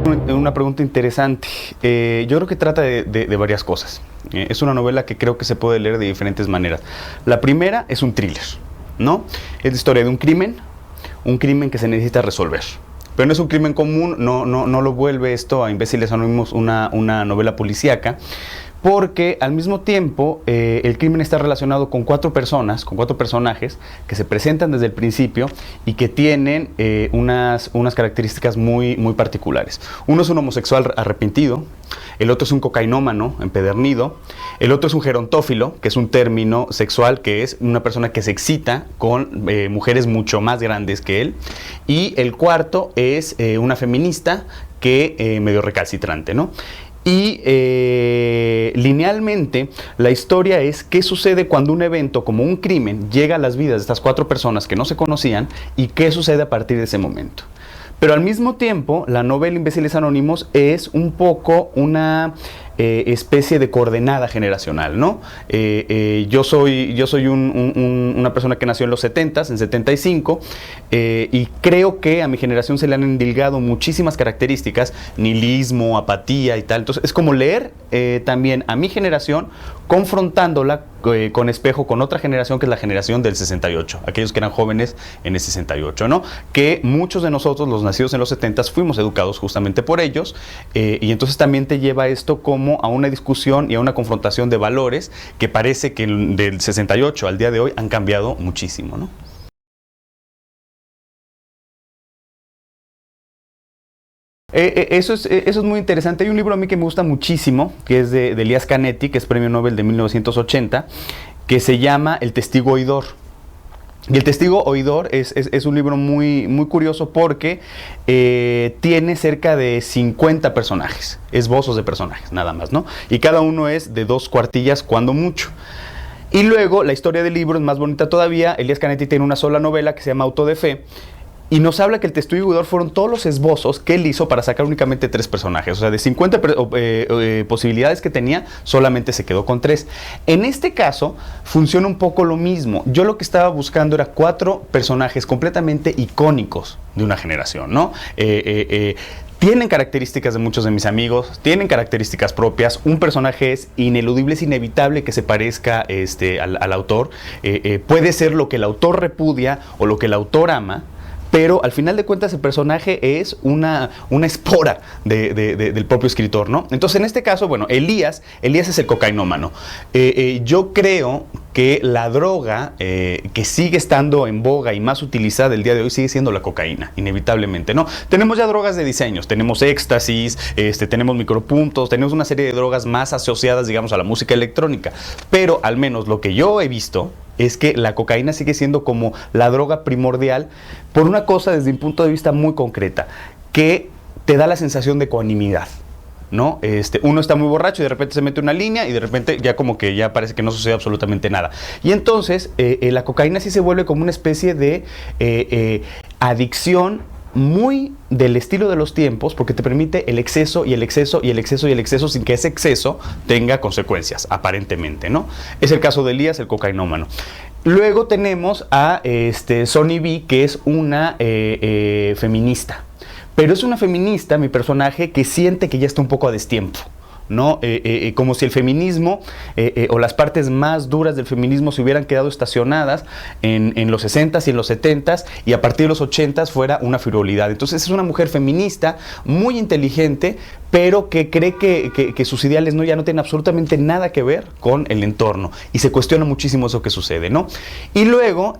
Una pregunta interesante. Yo creo que trata de varias cosas. Es una novela que creo que se puede leer de diferentes maneras. La primera es un thriller, ¿no? Es la historia de un crimen que se necesita resolver. Pero no es un crimen común, no lo vuelve esto a Imbéciles Anónimos una novela policíaca, porque al mismo tiempo el crimen está relacionado con cuatro personajes que se presentan desde el principio y que tienen unas características muy particulares. Uno es un homosexual arrepentido, el otro es un cocainómano empedernido, el otro es un gerontófilo, que es un término sexual que es una persona que se excita con mujeres mucho más grandes que él, y el cuarto es una feminista que medio recalcitrante, ¿no? Y linealmente la historia es qué sucede cuando un evento como un crimen llega a las vidas de estas cuatro personas que no se conocían y qué sucede a partir de ese momento. Pero al mismo tiempo, la novela Imbéciles Anónimos es un poco una especie de coordenada generacional, ¿no? Yo soy una persona que nació en los 70s, en 75, y creo que a mi generación se le han endilgado muchísimas características, nihilismo, apatía y tal. Entonces es como leer también a mi generación confrontándola con espejo con otra generación, que es la generación del 68, aquellos que eran jóvenes en el 68, ¿no? Que muchos de nosotros, los nacidos en los 70s, fuimos educados justamente por ellos, y entonces también te lleva esto como a una discusión y a una confrontación de valores que parece que del 68 al día de hoy han cambiado muchísimo, ¿no? Eso es muy interesante. Hay un libro a mí que me gusta muchísimo, que es de Elias Canetti, que es premio Nobel de 1980, que se llama El testigo oidor. Y El testigo oidor es un libro muy curioso porque tiene cerca de 50 personajes, esbozos de personajes, nada más, ¿no? Y cada uno es de 2 cuartillas, cuando mucho. Y luego la historia del libro es más bonita todavía. Elias Canetti tiene una sola novela que se llama Auto de Fe, y nos habla que el testigo oidor fueron todos los esbozos que él hizo para sacar únicamente 3 personajes. O sea, de 50 posibilidades que tenía, solamente se quedó con 3. En este caso, funciona un poco lo mismo. Yo lo que estaba buscando era 4 personajes completamente icónicos de una generación, ¿no? Tienen características de muchos de mis amigos, tienen características propias. Un personaje es ineludible, es inevitable que se parezca al autor. Puede ser lo que el autor repudia o lo que el autor ama, pero al final de cuentas el personaje es una espora del propio escritor, ¿no? Entonces, en este caso, bueno, Elías es el cocainómano. Yo creo que la droga que sigue estando en boga y más utilizada el día de hoy sigue siendo la cocaína, inevitablemente, ¿no? Tenemos ya drogas de diseños, tenemos éxtasis, tenemos micropuntos, tenemos una serie de drogas más asociadas, digamos, a la música electrónica, pero al menos lo que yo he visto es que la cocaína sigue siendo como la droga primordial por una cosa desde un punto de vista muy concreta, que te da la sensación de ecuanimidad, ¿no? Uno está muy borracho y de repente se mete una línea y de repente ya como que ya parece que no sucede absolutamente nada. Y entonces la cocaína sí se vuelve como una especie de adicción muy del estilo de los tiempos, porque te permite el exceso y el exceso y el exceso y el exceso sin que ese exceso tenga consecuencias, aparentemente, ¿no? Es el caso de Elías, el cocainómano. Luego tenemos a Sonny B, que es una feminista. Pero es una feminista, mi personaje, que siente que ya está un poco a destiempo, ¿no? Como si el feminismo o las partes más duras del feminismo se hubieran quedado estacionadas en los 60s y en los 70s, y a partir de los 80s fuera una frivolidad. Entonces es una mujer feminista, muy inteligente, pero que cree que sus ideales ya no tienen absolutamente nada que ver con el entorno, y se cuestiona muchísimo eso que sucede, ¿no? Y luego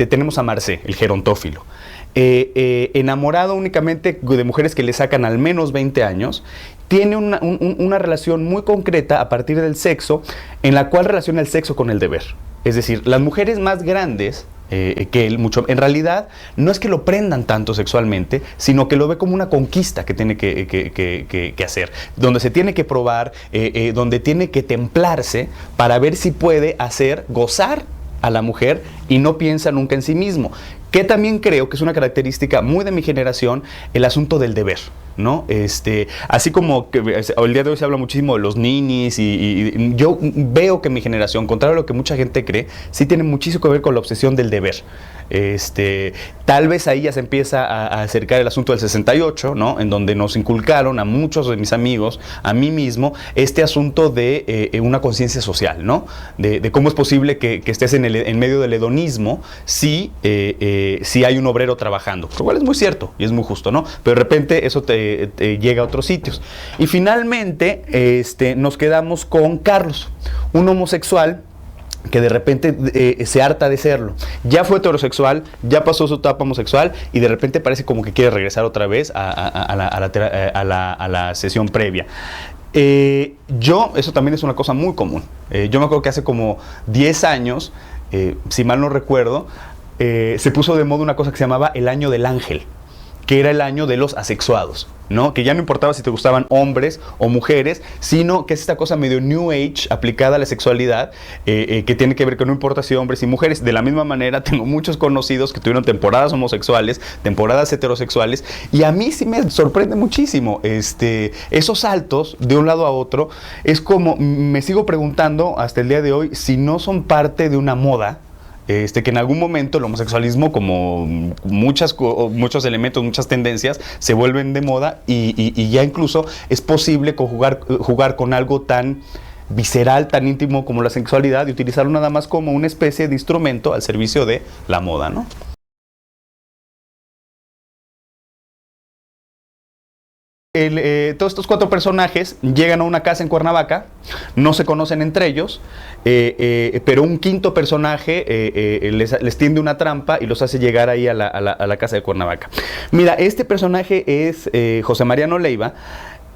tenemos a Marcé, el gerontófilo. Enamorado únicamente de mujeres que le sacan al menos 20 años, tiene una relación muy concreta a partir del sexo, en la cual relaciona el sexo con el deber. Es decir, las mujeres más grandes que él, en realidad no es que lo prendan tanto sexualmente, sino que lo ve como una conquista que tiene que hacer, donde se tiene que probar, donde tiene que templarse para ver si puede gozar a la mujer, y no piensa nunca en sí mismo. Que también creo que es una característica muy de mi generación, el asunto del deber, ¿no? Así como que el día de hoy se habla muchísimo de los ninis, y yo veo que mi generación, contrario a lo que mucha gente cree, sí tiene muchísimo que ver con la obsesión del deber. Tal vez ahí ya se empieza a acercar el asunto del 68, ¿no? En donde nos inculcaron a muchos de mis amigos, a mí mismo, este asunto de una conciencia social, ¿no? De cómo es posible que estés en medio del hedonismo si hay un obrero trabajando, lo cual es muy cierto y es muy justo, ¿no? Pero de repente eso te llega a otros sitios. Y finalmente nos quedamos con Carlos, un homosexual que de repente se harta de serlo. Ya fue heterosexual, ya pasó su etapa homosexual y de repente parece como que quiere regresar otra vez a la sesión previa. Eso también es una cosa muy común. Yo me acuerdo que hace como 10 años, si mal no recuerdo, se puso de moda una cosa que se llamaba el año del ángel, que era el año de los asexuados, ¿no? Que ya no importaba si te gustaban hombres o mujeres, sino que es esta cosa medio New Age aplicada a la sexualidad, que tiene que ver que no importa si hombres y mujeres. De la misma manera, tengo muchos conocidos que tuvieron temporadas homosexuales, temporadas heterosexuales, y a mí sí me sorprende muchísimo esos saltos de un lado a otro. Es como, me sigo preguntando hasta el día de hoy si no son parte de una moda, que en algún momento el homosexualismo, como muchos elementos, muchas tendencias, se vuelven de moda y ya incluso es posible jugar con algo tan visceral, tan íntimo como la sexualidad y utilizarlo nada más como una especie de instrumento al servicio de la moda, ¿no? Todos estos 4 personajes llegan a una casa en Cuernavaca, no se conocen entre ellos, pero un quinto personaje les tiende una trampa y los hace llegar ahí a la casa de Cuernavaca. Mira, este personaje es José Mariano Leiva.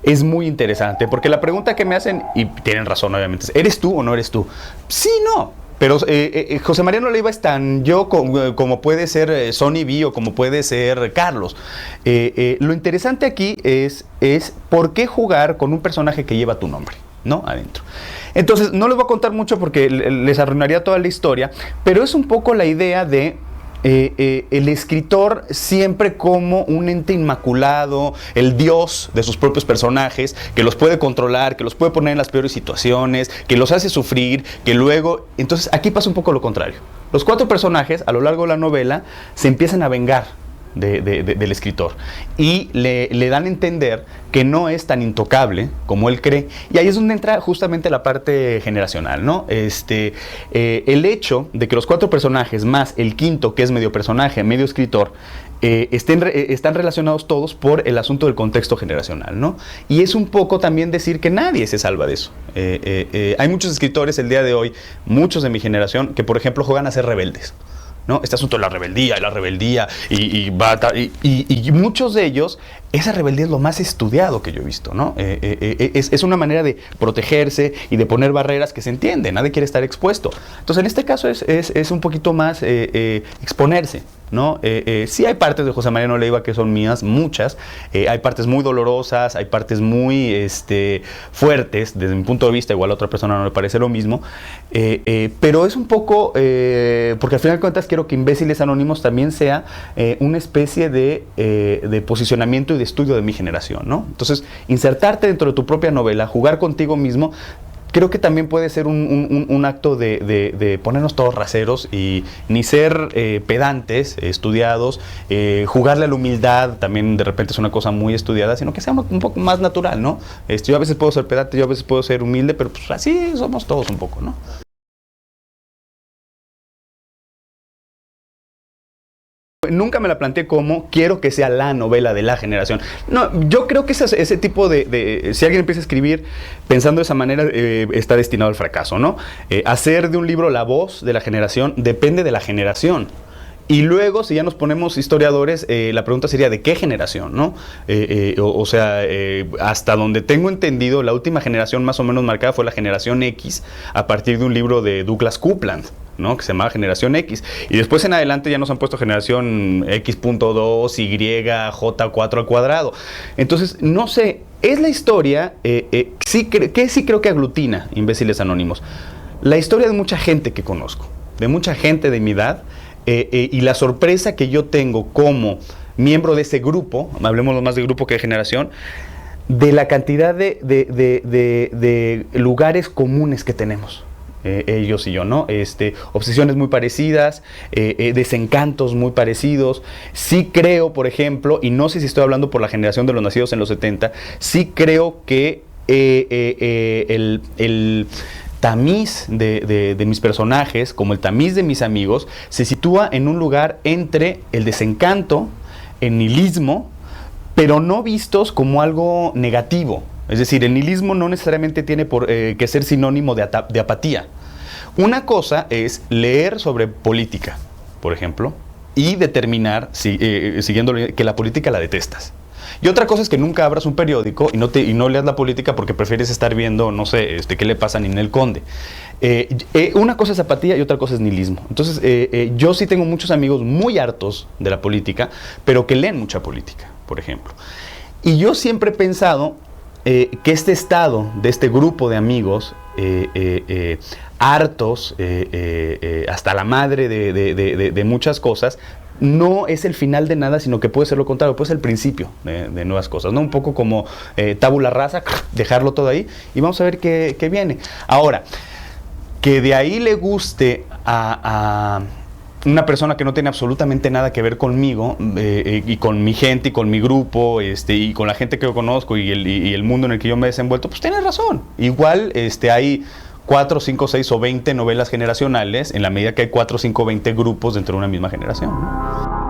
Es muy interesante, porque la pregunta que me hacen, y tienen razón obviamente, ¿eres tú o no eres tú? Sí, no. Pero José Mariano Leiva es tan yo como puede ser Sonny B o como puede ser Carlos. Lo interesante aquí es por qué jugar con un personaje que lleva tu nombre, ¿no? Adentro. Entonces, no les voy a contar mucho porque les arruinaría toda la historia, pero es un poco la idea de el escritor siempre como un ente inmaculado, el dios de sus propios personajes, que los puede controlar, que los puede poner en las peores situaciones, que los hace sufrir, que luego... Entonces aquí pasa un poco lo contrario. Los 4 personajes a lo largo de la novela se empiezan a vengar del escritor y le dan a entender que no es tan intocable como él cree, y ahí es donde entra justamente la parte generacional, ¿no? El hecho de que los 4 personajes más el quinto, que es medio personaje, medio escritor, están relacionados todos por el asunto del contexto generacional, ¿no? Y es un poco también decir que nadie se salva de eso. Hay muchos escritores el día de hoy, muchos de mi generación, que por ejemplo juegan a ser rebeldes, ¿no? Este asunto de la rebeldía y muchos de ellos, esa rebeldía es lo más estudiado que yo he visto, ¿no? Es una manera de protegerse y de poner barreras que se entiende, nadie quiere estar expuesto. Entonces en este caso es un poquito más exponerse, ¿no? Sí hay partes de José Mariano Leiva que son mías, muchas, hay partes muy dolorosas, hay partes muy fuertes, desde mi punto de vista, igual a otra persona no le parece lo mismo, pero es un poco, porque al final de cuentas quiero que Imbéciles Anónimos también sea una especie de posicionamiento y de estudio de mi generación, ¿no? Entonces, insertarte dentro de tu propia novela, jugar contigo mismo, creo que también puede ser un acto de ponernos todos raseros y ni ser pedantes, estudiados, jugarle a la humildad, también de repente es una cosa muy estudiada, sino que sea un poco más natural, ¿no? Yo a veces puedo ser pedante, yo a veces puedo ser humilde, pero pues así somos todos un poco, ¿no? Nunca me la planteé como quiero que sea la novela de la generación. No, yo creo que ese tipo si alguien empieza a escribir pensando de esa manera, está destinado al fracaso, ¿no? Hacer de un libro la voz de la generación depende de la generación. Y luego, si ya nos ponemos historiadores, la pregunta sería ¿de qué generación, no? Hasta donde tengo entendido, la última generación más o menos marcada fue la generación X, a partir de un libro de Douglas Coupland, ¿no? Que se llamaba Generación X. Y después en adelante ya nos han puesto generación X.2, Y, J4 al cuadrado. Entonces, no sé, es la historia, sí creo que aglutina Imbéciles Anónimos. La historia de mucha gente que conozco, de mucha gente de mi edad, y la sorpresa que yo tengo como miembro de ese grupo, hablemos más de grupo que de generación, de la cantidad de lugares comunes que tenemos. ellos y yo, ¿no? Obsesiones muy parecidas, desencantos muy parecidos. Sí creo, por ejemplo, y no sé si estoy hablando por la generación de los nacidos en los 70, sí creo que el tamiz de mis personajes, como el tamiz de mis amigos, se sitúa en un lugar entre el desencanto, el nihilismo, pero no vistos como algo negativo. Es decir, el nihilismo no necesariamente tiene que ser sinónimo de apatía. Una cosa es leer sobre política, por ejemplo, y determinar, siguiendo que la política la detestas. Y otra cosa es que nunca abras un periódico y no leas la política porque prefieres estar viendo, no sé, qué le pasa a Ninel Conde. Una cosa es apatía y otra cosa es nihilismo. Entonces, yo sí tengo muchos amigos muy hartos de la política, pero que leen mucha política, por ejemplo. Y yo siempre he pensado que este estado de este grupo de amigos hartos, hasta la madre de muchas cosas, no es el final de nada, sino que puede ser lo contrario, puede ser el principio de nuevas cosas, ¿no? Un poco como tabula rasa, dejarlo todo ahí y vamos a ver qué viene. Ahora, que de ahí le guste a una persona que no tiene absolutamente nada que ver conmigo y con mi gente y con mi grupo y con la gente que yo conozco y el mundo en el que yo me he desenvuelto, pues tienes razón. Igual hay 4, 5, 6 o 20 novelas generacionales en la medida que hay 4, 5, 20 grupos dentro de una misma generación, ¿no?